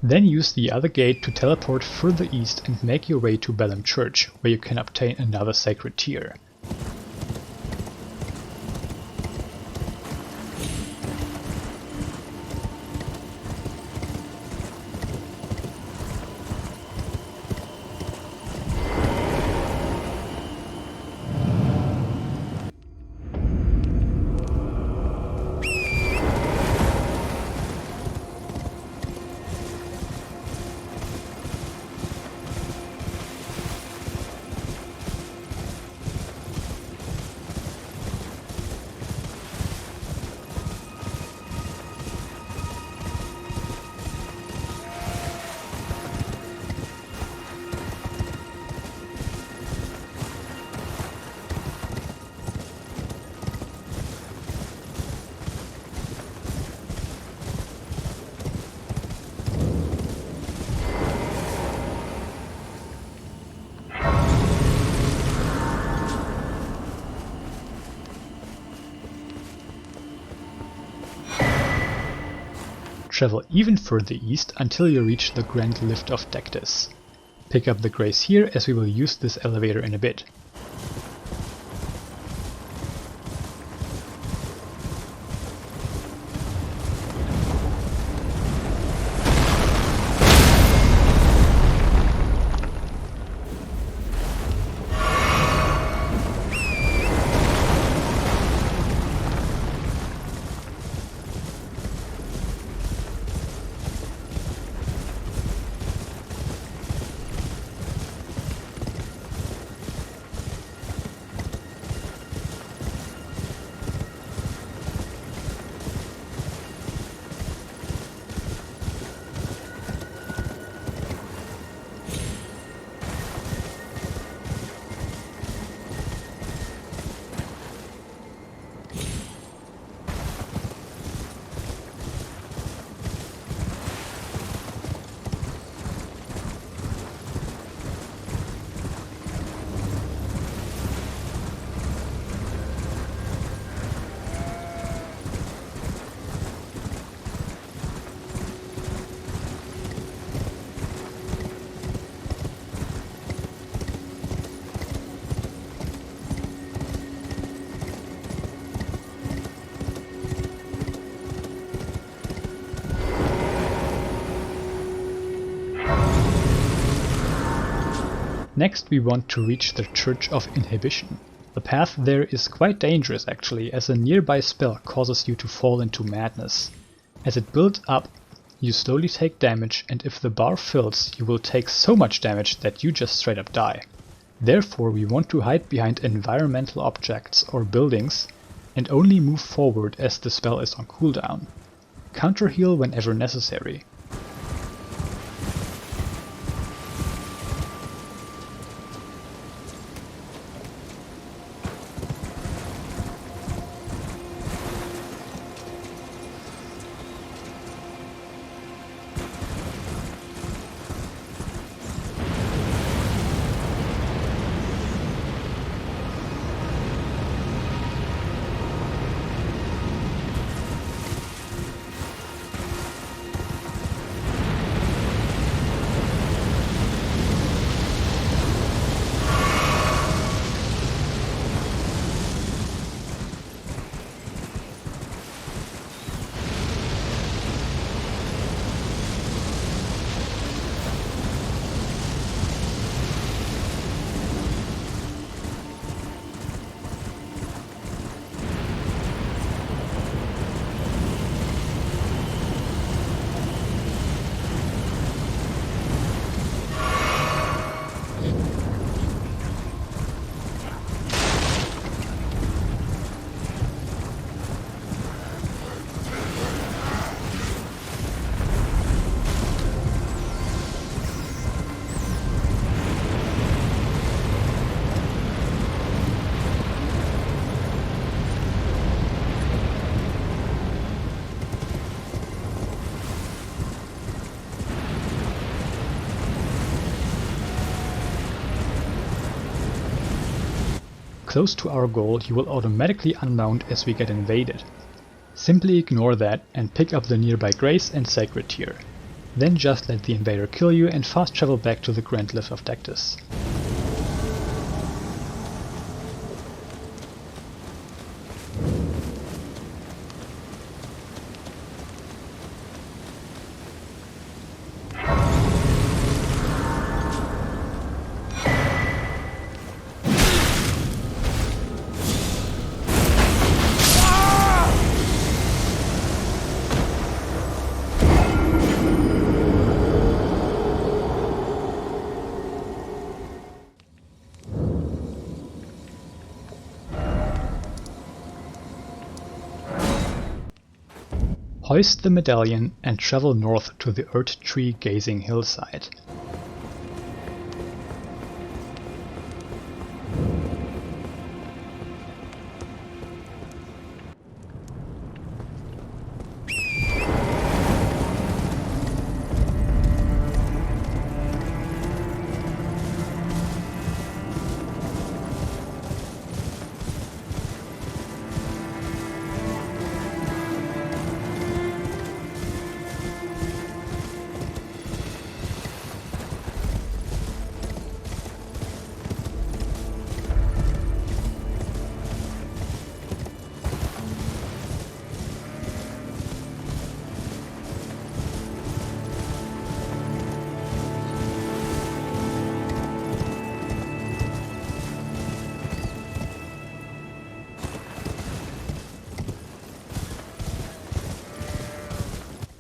Then use the other gate to teleport further east and make your way to Bellum Church, where you can obtain another sacred tier. Travel even further east until you reach the Grand Lift of Dectus. Pick up the grace here, as we will use this elevator in a bit. Next we want to reach the Church of Inhibition. The path there is quite dangerous actually, as a nearby spell causes you to fall into madness. As it builds up, you slowly take damage, and if the bar fills, you will take so much damage that you just straight up die. Therefore we want to hide behind environmental objects or buildings, and only move forward as the spell is on cooldown. Counter heal whenever necessary. Close to our goal, you will automatically unmount as we get invaded. Simply ignore that and pick up the nearby grace and sacred tier. Then just let the invader kill you and fast travel back to the Grand Lift of Dectus. Hoist the medallion and travel north to the Earth Tree Gazing hillside.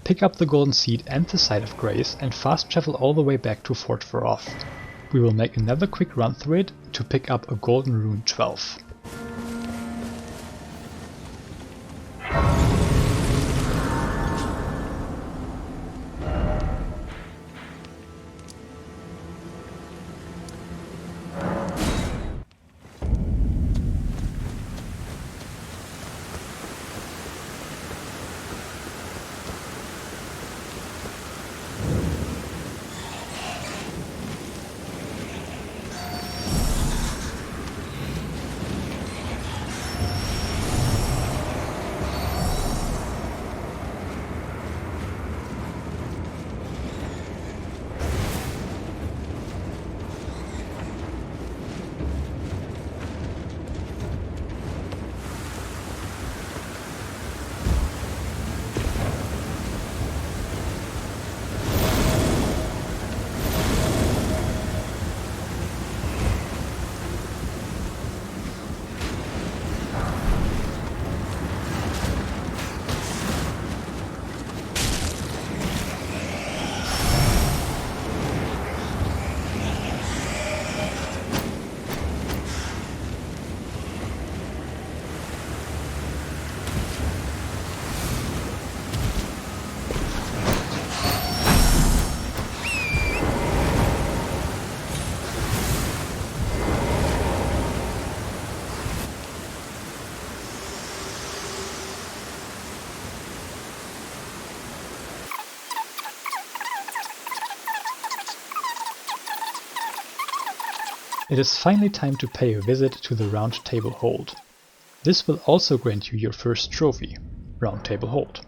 Pick up the Golden Seed and the Site of Grace and fast travel all the way back to Fort Feroth. We will make another quick run through it to pick up a Golden Rune 12. It is finally time to pay a visit to the Round Table Hold. This will also grant you your first trophy, Round Table Hold.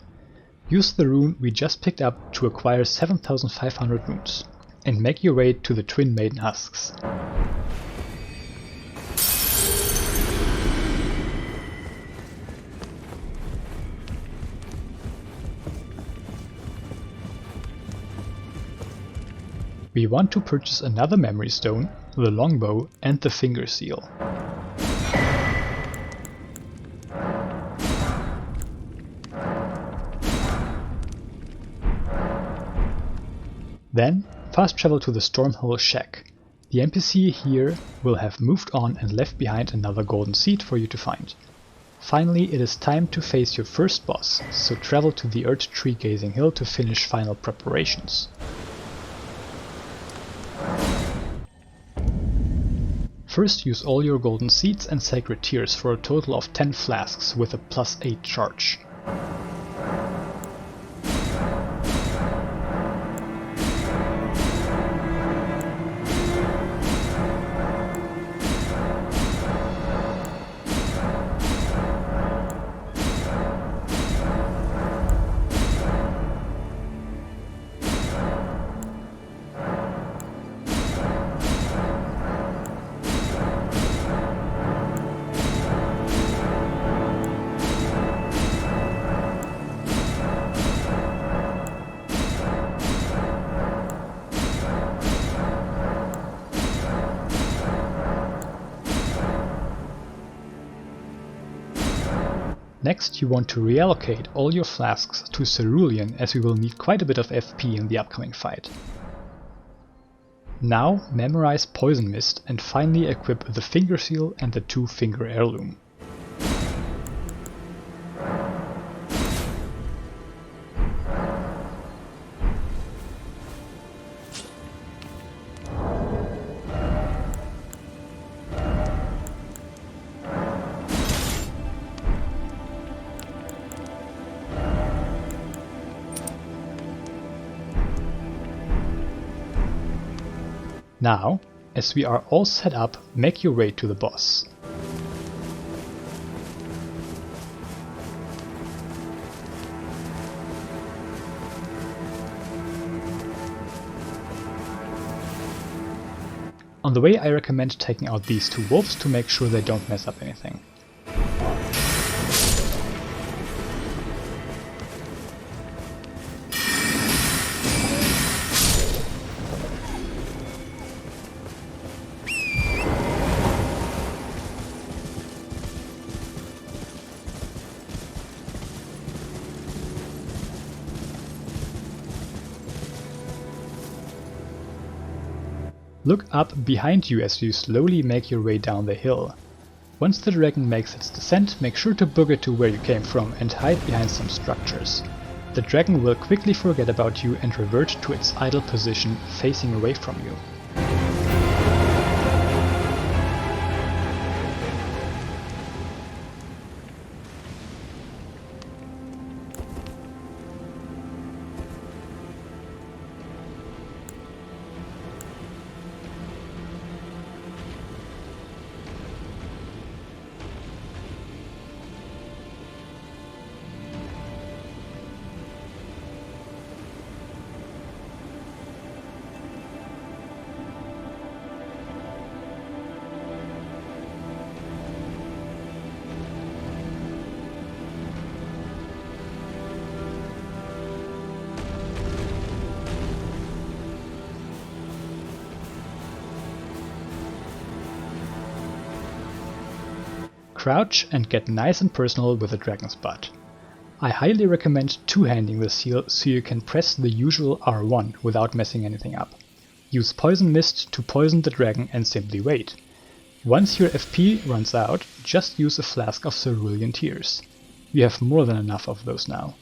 Use the rune we just picked up to acquire 7,500 runes, and make your way to the Twin Maiden Husks. We want to purchase another memory stone, the longbow and the finger seal. Then fast travel to the Stormhill Shack. The NPC here will have moved on and left behind another golden seed for you to find. Finally, it is time to face your first boss, so travel to the Earth Tree Gazing Hill to finish final preparations. First, use all your golden seeds and sacred tears for a total of 10 flasks with a +8 charge. Next you want to reallocate all your flasks to cerulean, as we will need quite a bit of FP in the upcoming fight. Now memorize Poison Mist and finally equip the Finger Seal and the 2-finger heirloom. Now, as we are all set up, make your way to the boss. On the way I recommend taking out these 2 wolves to make sure they don't mess up anything. Look up behind you as you slowly make your way down the hill. Once the dragon makes its descent, make sure to book it to where you came from and hide behind some structures. The dragon will quickly forget about you and revert to its idle position, facing away from you. Crouch and get nice and personal with the dragon's butt. I highly recommend two-handing the seal so you can press the usual R1 without messing anything up. Use Poison Mist to poison the dragon and simply wait. Once your FP runs out, just use a flask of cerulean tears. You have more than enough of those now.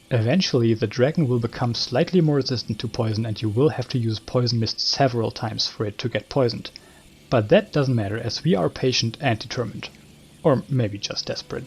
Eventually the dragon will become slightly more resistant to poison and you will have to use Poison Mist several times for it to get poisoned. But that doesn't matter as we are patient and determined. Or maybe just desperate.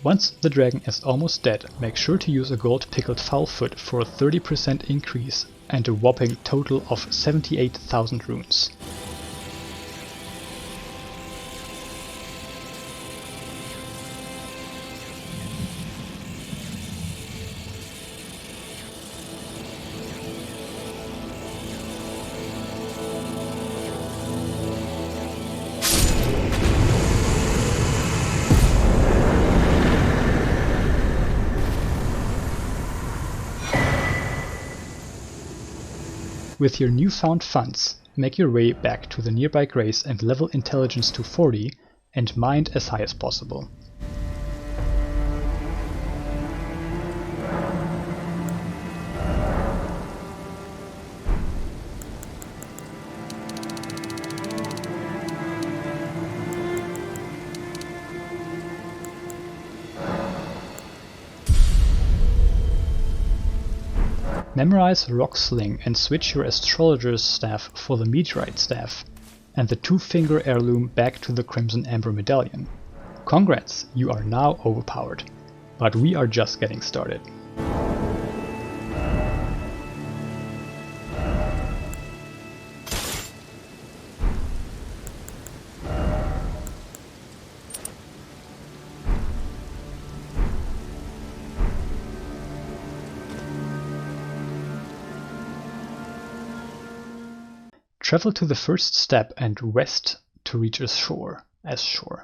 Once the dragon is almost dead, make sure to use a gold pickled fowl-foot for a 30% increase and a whopping total of 78,000 runes. With your newfound funds, make your way back to the nearby grace and level intelligence to 40 and mind as high as possible. Memorize Rock Sling and switch your Astrologer's Staff for the Meteorite Staff, and the 2-finger heirloom back to the Crimson Amber Medallion. Congrats, you are now overpowered. But we are just getting started. Travel to the first step and west to reach Ashore. Ashore.